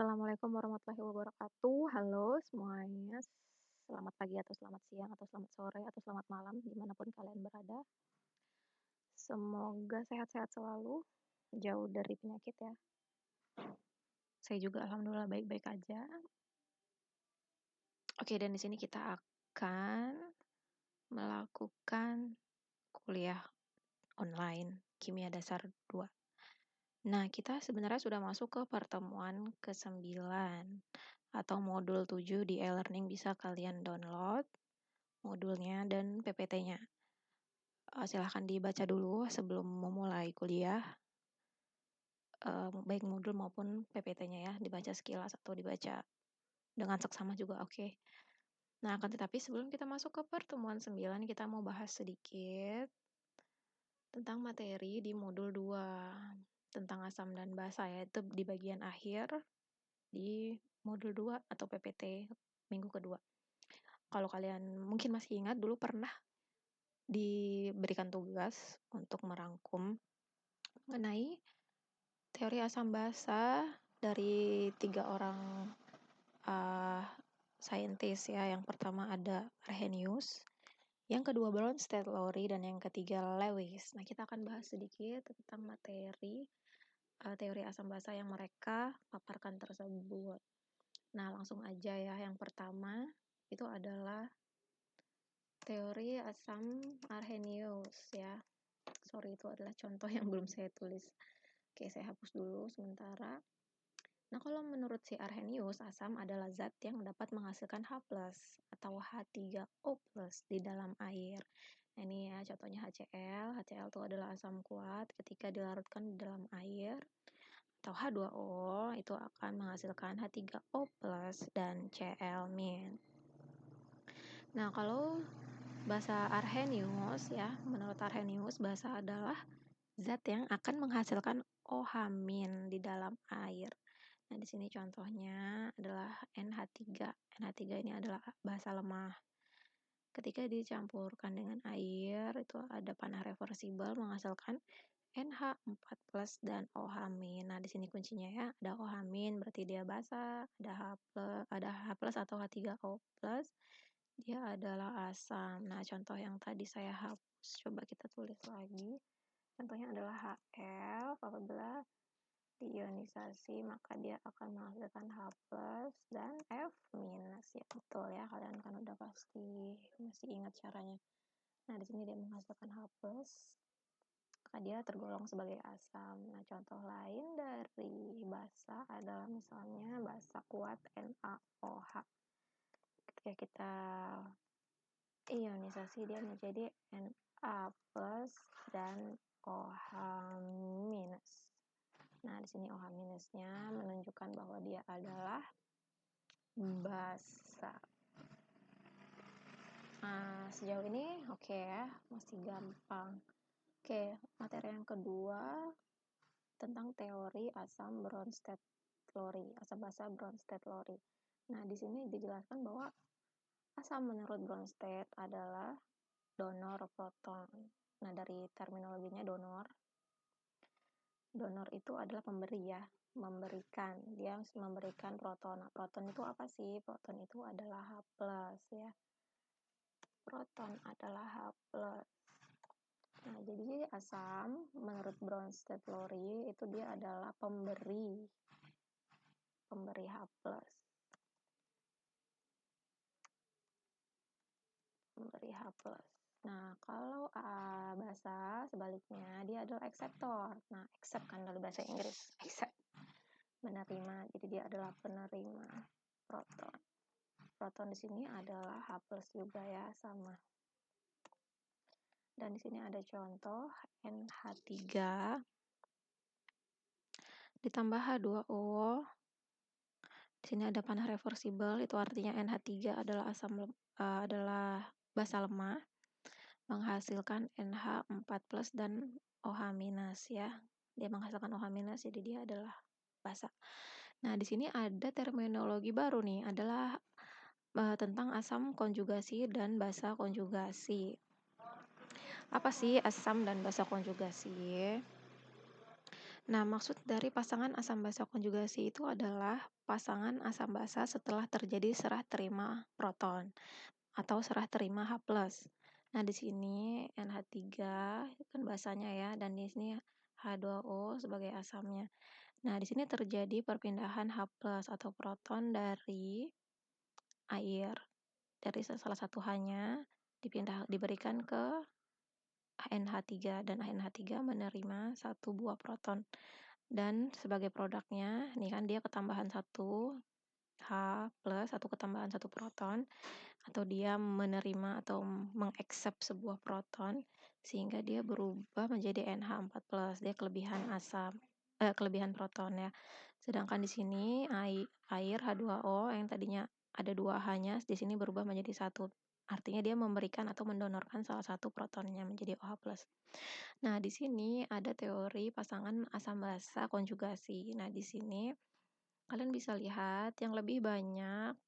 Assalamualaikum warahmatullahi wabarakatuh. Halo semuanya, selamat pagi atau selamat siang atau selamat sore atau selamat malam dimanapun kalian berada. Semoga sehat-sehat selalu, jauh dari penyakit ya. Saya juga alhamdulillah baik-baik aja. Oke, dan di sini kita akan melakukan kuliah online Kimia Dasar 2. Nah, kita sebenarnya sudah masuk ke pertemuan ke-9 atau modul 7 di e-learning, bisa kalian download modulnya dan PPT-nya. Silahkan dibaca dulu sebelum memulai kuliah, baik modul maupun PPT-nya ya, dibaca sekilas atau dibaca dengan seksama juga oke. Nah, akan tetapi sebelum kita masuk ke pertemuan 9, kita mau bahas sedikit tentang materi di modul 2, tentang asam dan basa ya, itu di bagian akhir di modul 2 atau PPT minggu kedua. Kalau kalian mungkin masih ingat dulu pernah diberikan tugas untuk merangkum mengenai teori asam basa dari 3 orang saintis ya. Yang pertama ada Arrhenius, yang kedua Bronsted Lowry, dan yang ketiga Lewis. Nah, kita akan bahas sedikit tentang materi teori asam basa yang mereka paparkan tersebut. Nah, langsung aja ya. Yang pertama itu adalah teori asam Arrhenius ya. Sorry, itu adalah contoh yang belum saya tulis. Oke, saya hapus dulu sementara. Nah, kalau menurut si Arrhenius, asam adalah zat yang dapat menghasilkan H+ atau H3O+ di dalam air. Nah, ini ya contohnya HCl. HCl itu adalah asam kuat ketika dilarutkan di dalam air. Atau H2O itu akan menghasilkan H3O+ dan Cl-. Nah, kalau basa Arrhenius ya, menurut Arrhenius basa adalah zat yang akan menghasilkan OH- di dalam air. Nah, di sini contohnya adalah NH3. NH3 ini adalah basa lemah. Ketika dicampurkan dengan air, itu ada panah reversibel menghasilkan NH4+ dan OH-. Nah, di sini kuncinya ya, ada OH- berarti dia basa, ada H+ atau H3O+, dia adalah asam. Nah, contoh yang tadi saya hapus, coba kita tulis lagi. Contohnya adalah HL, apabila diionisasi maka dia akan menghasilkan H+ dan F-. Ya, betul ya, kalian kan udah pasti masih ingat caranya. Nah, di sini dia menghasilkan H+, maka dia tergolong sebagai asam. Nah, contoh lain dari basa adalah misalnya basa kuat NaOH. Ketika kita ionisasi dia menjadi Na+ dan OH-. Nah, di sini OH-nya menunjukkan bahwa dia adalah basa. Sejauh ini oke ya, masih gampang. Oke, materi yang kedua tentang teori asam Bronsted-Lowry, asam basa Bronsted-Lowry. Nah, di sini dijelaskan bahwa asam menurut Bronsted adalah donor proton. Nah, dari terminologinya donor itu adalah pemberi ya, memberikan. Dia memberikan proton. Nah, proton itu apa sih? Proton itu adalah H+ ya. Proton adalah H+. Nah, jadi asam menurut Bronsted-Lowry itu dia adalah pemberi H+. Pemberi H+. Nah, kalau basa sebaliknya dia adalah akseptor. Nah, accept kan dari bahasa Inggris, accept, menerima. Jadi dia adalah penerima proton. Proton di sini adalah H+ juga ya, sama. Dan di sini ada contoh NH3 ditambah H2O. Di sini ada panah reversibel, itu artinya NH3 adalah adalah basa lemah menghasilkan NH4+ dan OH- ya. Dia menghasilkan OH-, jadi dia adalah basa. Nah, di sini ada terminologi baru nih, adalah tentang asam konjugasi dan basa konjugasi. Apa sih asam dan basa konjugasi? Nah, maksud dari pasangan asam basa konjugasi itu adalah pasangan asam basa setelah terjadi serah terima proton atau serah terima H+. Nah, di sini NH3 kan basanya ya, dan di sini H2O sebagai asamnya. Nah, di sini terjadi perpindahan H+ atau proton dari air, dari salah satu H-nya diberikan ke NH3 dan NH3 menerima satu buah proton. Dan sebagai produknya, nih kan dia ketambahan satu H plus, satu ketambahan satu proton, atau dia menerima atau mengaccept sebuah proton, sehingga dia berubah menjadi NH4 plus, dia kelebihan proton ya. Sedangkan di sini air H2O yang tadinya ada 2 H-nya, di sini berubah menjadi satu. Artinya dia memberikan atau mendonorkan salah satu protonnya menjadi OH+. Nah, di sini ada teori pasangan asam basa konjugasi. Nah, di sini kalian bisa lihat yang lebih banyak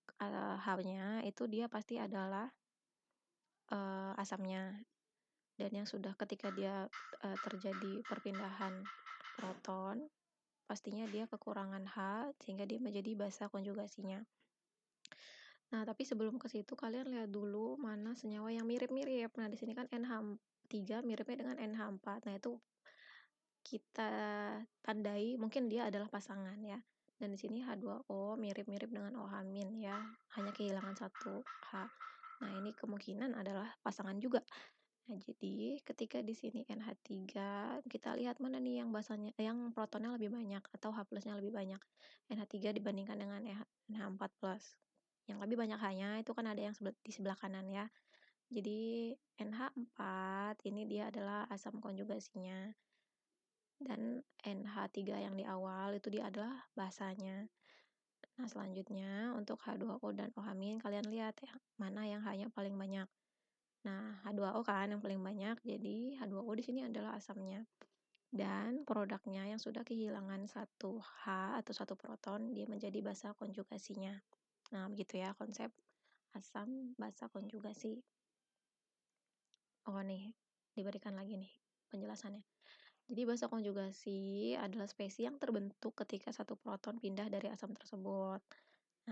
H-nya itu dia pasti adalah asamnya. Dan yang sudah ketika dia terjadi perpindahan proton, pastinya dia kekurangan H sehingga dia menjadi basa konjugasinya. Nah, tapi sebelum ke situ kalian lihat dulu mana senyawa yang mirip-mirip. Nah, di sini kan NH3 miripnya dengan NH4. Nah, itu kita tandai mungkin dia adalah pasangan ya. Dan di sini H2O mirip-mirip dengan OH- ya, hanya kehilangan satu H. Nah, ini kemungkinan adalah pasangan juga. Nah, jadi ketika di sini NH3, kita lihat mana nih yang protonnya lebih banyak atau H plusnya lebih banyak. NH3 dibandingkan dengan NH4 plus. Yang lebih banyak H-nya itu kan ada yang di sebelah kanan ya. Jadi NH4 ini dia adalah asam konjugasinya. Dan NH3 yang di awal itu dia adalah basanya. Nah, selanjutnya untuk H2O dan OH- kalian lihat ya, mana yang H-nya paling banyak. Nah, H2O kan yang paling banyak, jadi H2O di sini adalah asamnya. Dan produknya yang sudah kehilangan satu H atau satu proton, dia menjadi basa konjugasinya. Nah, begitu ya konsep asam basa konjugasi. Oh nih, diberikan lagi nih penjelasannya. Jadi basa konjugasi adalah spesies yang terbentuk ketika satu proton pindah dari asam tersebut.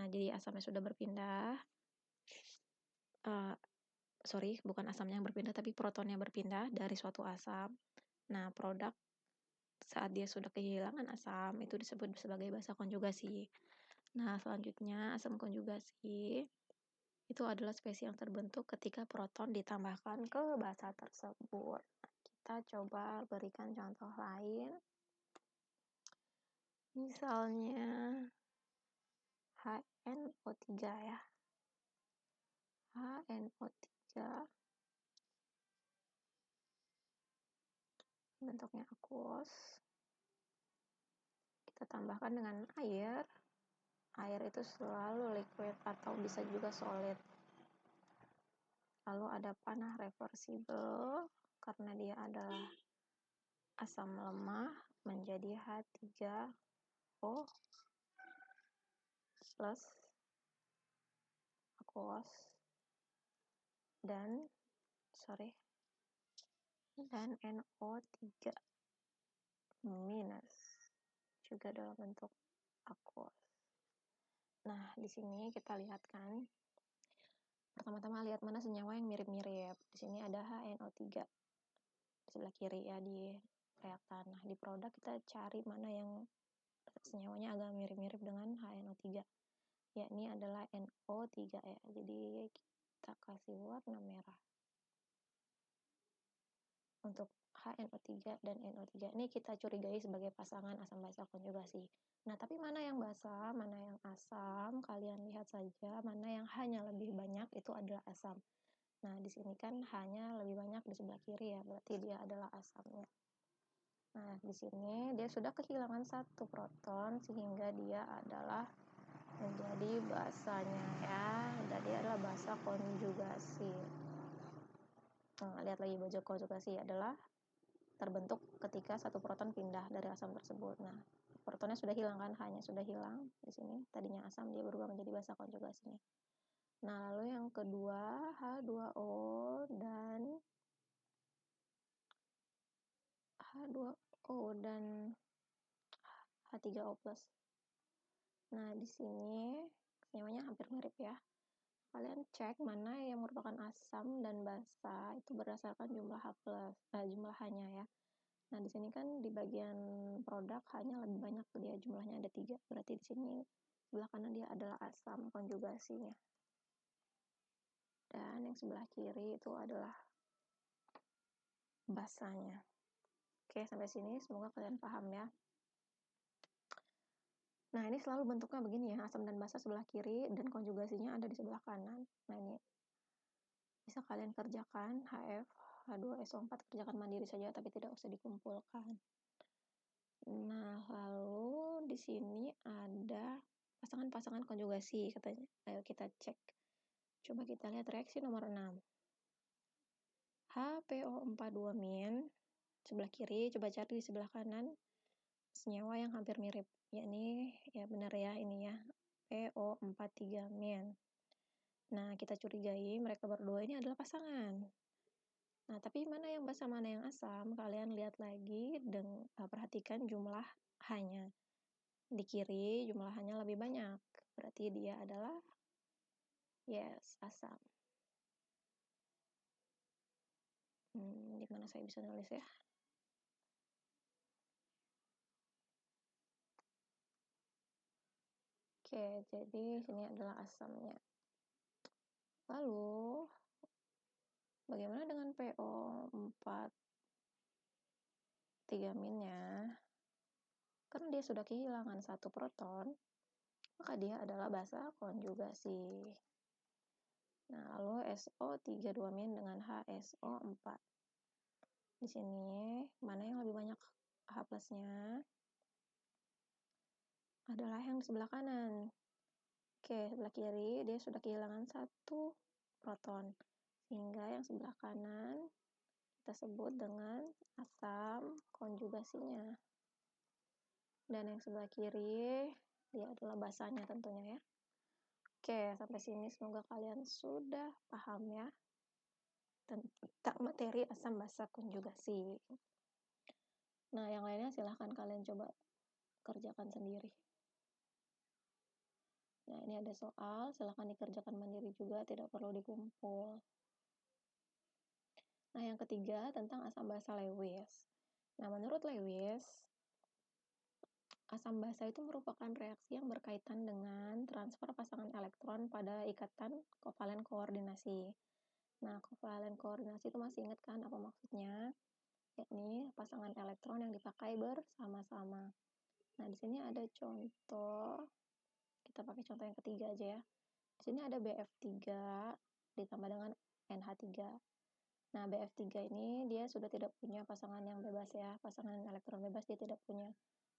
Nah, jadi asamnya sudah berpindah. Bukan asamnya yang berpindah, tapi protonnya berpindah dari suatu asam. Nah, produk saat dia sudah kehilangan asam itu disebut sebagai basa konjugasi. Nah, selanjutnya asam konjugasi itu adalah spesies yang terbentuk ketika proton ditambahkan ke basa tersebut. Kita coba berikan contoh lain. Misalnya HNO3 ya. HNO3 bentuknya aqueous. Kita tambahkan dengan air. Air itu selalu liquid atau bisa juga solid. Lalu ada panah reversible karena dia adalah asam lemah menjadi H3O plus aqueous dan NO3 minus juga dalam bentuk aqueous. Nah, di sini kita lihat kan, pertama-tama lihat mana senyawa yang mirip-mirip. Di sini ada HNO3 di sebelah kiri ya di reaktan. Nah, di produk kita cari mana yang senyawanya agak mirip-mirip dengan HNO3. Yakni adalah NO3 ya. Jadi kita kasih warna merah. Untuk HNO3 dan NO3 ini kita curigai sebagai pasangan asam basa konjugasi. Nah, tapi mana yang basa, mana yang asam, kalian lihat saja mana yang hanya lebih banyak itu adalah asam. Nah, di sini kan hanya lebih banyak di sebelah kiri ya, berarti dia adalah asamnya. Nah, di sini dia sudah kehilangan satu proton sehingga dia adalah menjadi basanya ya. Dan dia adalah basa konjugasi. Nah, lihat lagi basa konjugasi adalah terbentuk ketika satu proton pindah dari asam tersebut. Nah, protonnya sudah hilang kan, hanya sudah hilang di sini. Tadinya asam dia berubah menjadi basa konjugasinya. Nah, lalu yang kedua H2O dan H3O+. Nah, di sini semuanya hampir mirip ya. Kalian cek mana yang merupakan asam dan basa itu berdasarkan jumlah jumlah H-nya ya. Nah, di sini kan di bagian produk H-nya lebih banyak, dia jumlahnya ada 3. Berarti di sini sebelah kanan dia adalah asam konjugasinya. Dan yang sebelah kiri itu adalah basanya. Oke, sampai sini semoga kalian paham ya. Nah, ini selalu bentuknya begini ya, asam dan basa sebelah kiri dan konjugasinya ada di sebelah kanan. Nah, ini bisa kalian kerjakan HF, H2SO4 kerjakan mandiri saja tapi tidak usah dikumpulkan. Nah, lalu di sini ada pasangan-pasangan konjugasi katanya. Ayo kita cek. Coba kita lihat reaksi nomor 6. HPO42-, sebelah kiri, coba cari di sebelah kanan senyawa yang hampir mirip. Yakni, ya benar ya ini ya, PO43-. Nah, kita curigai mereka berdua ini adalah pasangan. Nah, tapi mana yang basa, mana yang asam? Kalian lihat lagi dan perhatikan jumlah H-nya. Di kiri jumlah H-nya lebih banyak. Berarti dia adalah asam. Di mana saya bisa nulis ya? Oke, jadi sini adalah asamnya. Lalu, bagaimana dengan PO43-nya? Karena dia sudah kehilangan 1 proton, maka dia adalah basa konjugasi. Nah, lalu SO32- dengan HSO4. Di sini, mana yang lebih banyak H+-nya? Adalah yang di sebelah kanan. Oke, sebelah kiri dia sudah kehilangan 1 proton. Sehingga yang sebelah kanan kita sebut dengan asam konjugasinya. Dan yang sebelah kiri dia adalah basanya tentunya ya. Oke, sampai sini semoga kalian sudah paham ya tentang materi asam basa konjugasi. Nah, yang lainnya silahkan kalian coba kerjakan sendiri. Nah, ini ada soal, silahkan dikerjakan mandiri juga, tidak perlu dikumpul. Nah, yang ketiga tentang asam basa Lewis. Nah, menurut Lewis, asam basa itu merupakan reaksi yang berkaitan dengan transfer pasangan elektron pada ikatan kovalen koordinasi. Nah, kovalen koordinasi itu masih ingat kan apa maksudnya? Yakni pasangan elektron yang dipakai bersama-sama. Nah, di sini ada contoh. Kita pakai contoh yang ketiga aja ya. Di sini ada BF3 ditambah dengan NH3. Nah, BF3 ini dia sudah tidak punya pasangan yang bebas ya. Pasangan elektron bebas dia tidak punya.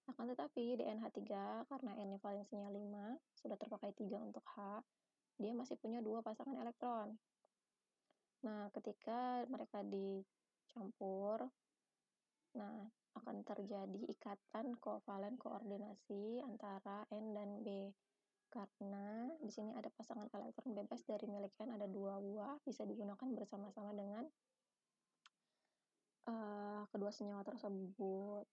Akan tetapi di NH3 karena N valensinya 5, sudah terpakai 3 untuk H, dia masih punya 2 pasangan elektron. Nah, ketika mereka dicampur, nah akan terjadi ikatan kovalen koordinasi antara N dan B. Karena di sini ada pasangan elektron bebas dari milik N ada 2 buah, bisa digunakan bersama-sama dengan kedua senyawa tersebut.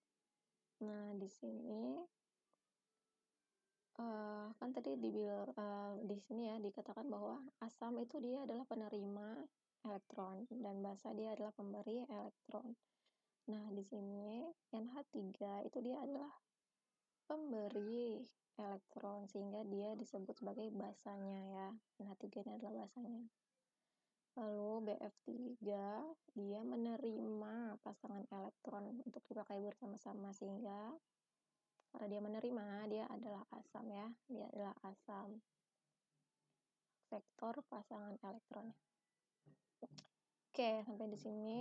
Nah, di sini kan tadi di sini ya dikatakan bahwa asam itu dia adalah penerima elektron dan basa dia adalah pemberi elektron. Nah, di sini NH3 itu dia adalah pemberi elektron sehingga dia disebut sebagai basanya ya. NH3 ini adalah basanya. Lalu BF3 dia menerima pasangan elektron untuk dipakai bersama-sama sehingga karena dia menerima dia adalah asam ya. Dia adalah asam. Vektor pasangan elektronnya. Oke, sampai di sini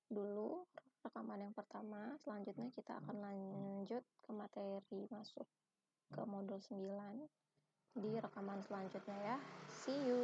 dulu rekaman yang pertama. Selanjutnya kita akan lanjut ke materi masuk ke modul 9 di rekaman selanjutnya ya. See you.